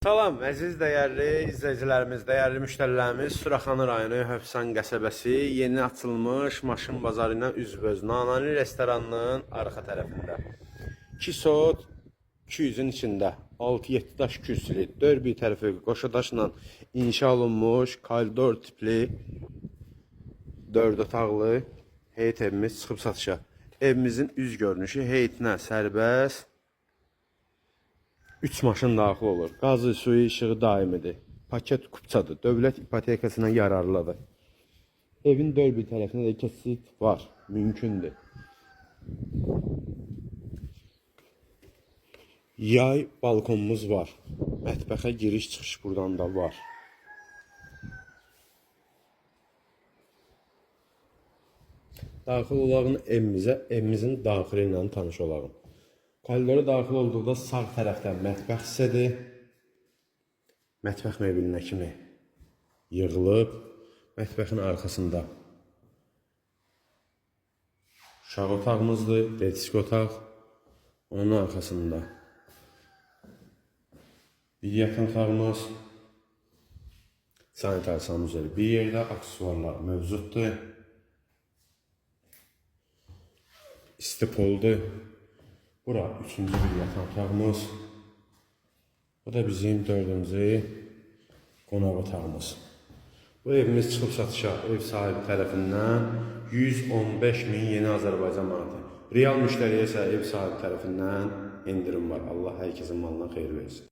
Salam, əziz dəyərli izləyicilərimiz, dəyərli müştərilərimiz. Suraxanı rayonu Hövsan qəsəbəsi yeni açılmış maşın bazarı ilə üzbəüz Nanani restoranının arxa tərəfində. 2 sot 200-ün içində 6-7 daş kürsülü, 4 bir tərəfi qoşa daşla inşa olunmuş koridor tipli 4 otaqlı heyət evimiz çıxıb satışa. Evimizin üz görünüşü heyətinə sərbəst 3 maşın daxil olur. Qazı, suyu, işığı daimidir. Paket kupçadır. Dövlət ipotekasına yararlıdır. Evin dörd bir tərəfində də keçid var. Mümkündür. Yay balkonumuz var. Mətbəxə giriş çıxış buradan da var. Daxil olağın evimizin daxili ilə tanış olağın. Koridora daxil olduqda sağ tərəfdən mətbəx hissədir. Mətbəx möbilinə kimi yığılıb. Mətbəxin arxasında uşaq otağımızdır, detisk otaq. Onun arxasında bir yatan otağımız, sanitar sanuzeli bir yerdə, aksesuarlar mövcuddur. İstipoldur. Bura üçüncü bir yatan otağımız. Bu da bizim dördüncü qonaq otağımız. Bu evimiz çıxıb satışa ev sahibi tərəfindən 115.000 yeni Azərbaycan manatı. Real müştəriyə isə ev sahibi tərəfindən indirim var. Allah hər kəsin malına xeyir versin.